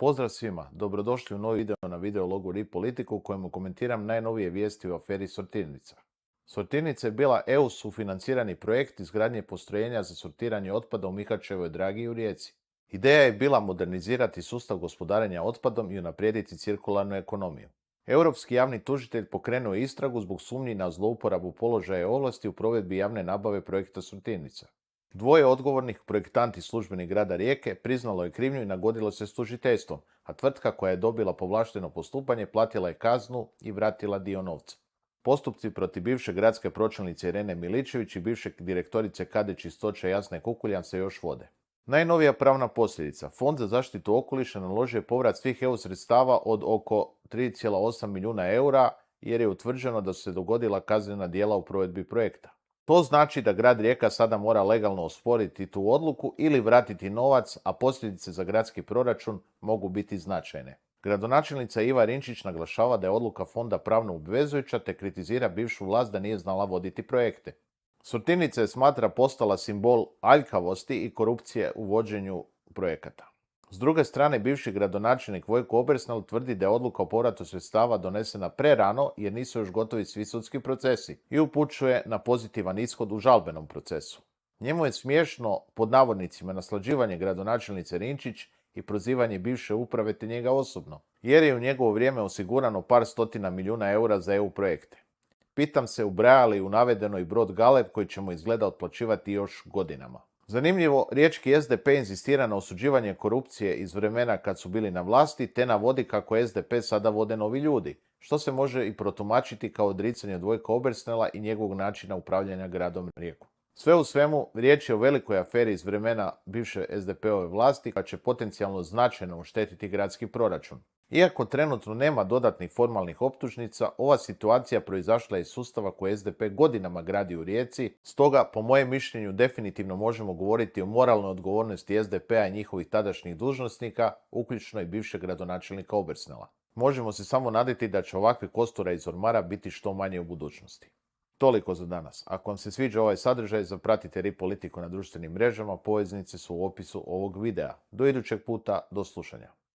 Pozdrav svima, dobrodošli u novi video na videologu RI Politiku u kojemu komentiram najnovije vijesti o aferi Sortirnica. Sortirnica je bila EU sufinancirani projekt izgradnje postrojenja za sortiranje otpada u Mihačevoj Dragi i u Rijeci. Ideja je bila modernizirati sustav gospodarenja otpadom i unaprijediti cirkularnu ekonomiju. Europski javni tužitelj pokrenuo je istragu zbog sumnji na zlouporabu položaja i ovlasti u provedbi javne nabave projekta Sortirnica. Dvoje odgovornih, projektant i službenik grada Rijeke, priznalo je krivnju i nagodilo se s tužiteljstvom, a tvrtka koja je dobila povlašteno postupanje platila je kaznu i vratila dio novca. Postupci protiv bivše gradske pročelnice Irene Miličević i bivše direktorice KD Čistoće Jasne Kukuljan se još vode. Najnovija pravna posljedica. Fond za zaštitu okoliša naložio je povrat svih EU sredstava od oko 3,8 milijuna eura jer je utvrđeno da su se dogodila kaznena djela u provedbi projekta. To znači da grad Rijeka sada mora legalno osporiti tu odluku ili vratiti novac, a posljedice za gradski proračun mogu biti značajne. Gradonačelnica Iva Rinčić naglašava da je odluka fonda pravno obvezujuća te kritizira bivšu vlast da nije znala voditi projekte. Sortirnica je smatra postala simbol aljkavosti i korupcije u vođenju projekata. S druge strane, bivši gradonačelnik Vojko Obersnel tvrdi da je odluka o povratu sredstava donesena prerano jer nisu još gotovi svi sudski procesi i upućuje na pozitivan ishod u žalbenom procesu. Njemu je smiješno, pod navodnicima, naslađivanje gradonačelnice Rinčić i prozivanje bivše uprave te njega osobno, jer je u njegovo vrijeme osigurano par stotina milijuna eura za EU projekte. Pitam se, ubraja li u navedeno i brod Galeb koji ćemo izgleda otplaćivati još godinama. Zanimljivo, riječki SDP inzistira na osuđivanje korupcije iz vremena kad su bili na vlasti, te navodi kako SDP sada vode novi ljudi, što se može i protumačiti kao odricanje od Vojka Obersnela i njegovog načina upravljanja gradom Rijekom. Sve u svemu, riječ je o velikoj aferi iz vremena bivše SDP-ove vlasti koja će potencijalno značajno oštetiti gradski proračun. Iako trenutno nema dodatnih formalnih optužnica, ova situacija proizašla je iz sustava koji SDP godinama gradi u Rijeci, stoga po mojem mišljenju definitivno možemo govoriti o moralnoj odgovornosti SDP-a i njihovih tadašnjih dužnosnika, uključno i bivšeg gradonačelnika Obersnela. Možemo se samo nadati da će ovakvih kostura iz ormara biti što manje u budućnosti. Toliko za danas. Ako vam se sviđa ovaj sadržaj, zapratite RI Politiku na društvenim mrežama, poveznice su u opisu ovog videa. Do idućeg puta, do slušanja.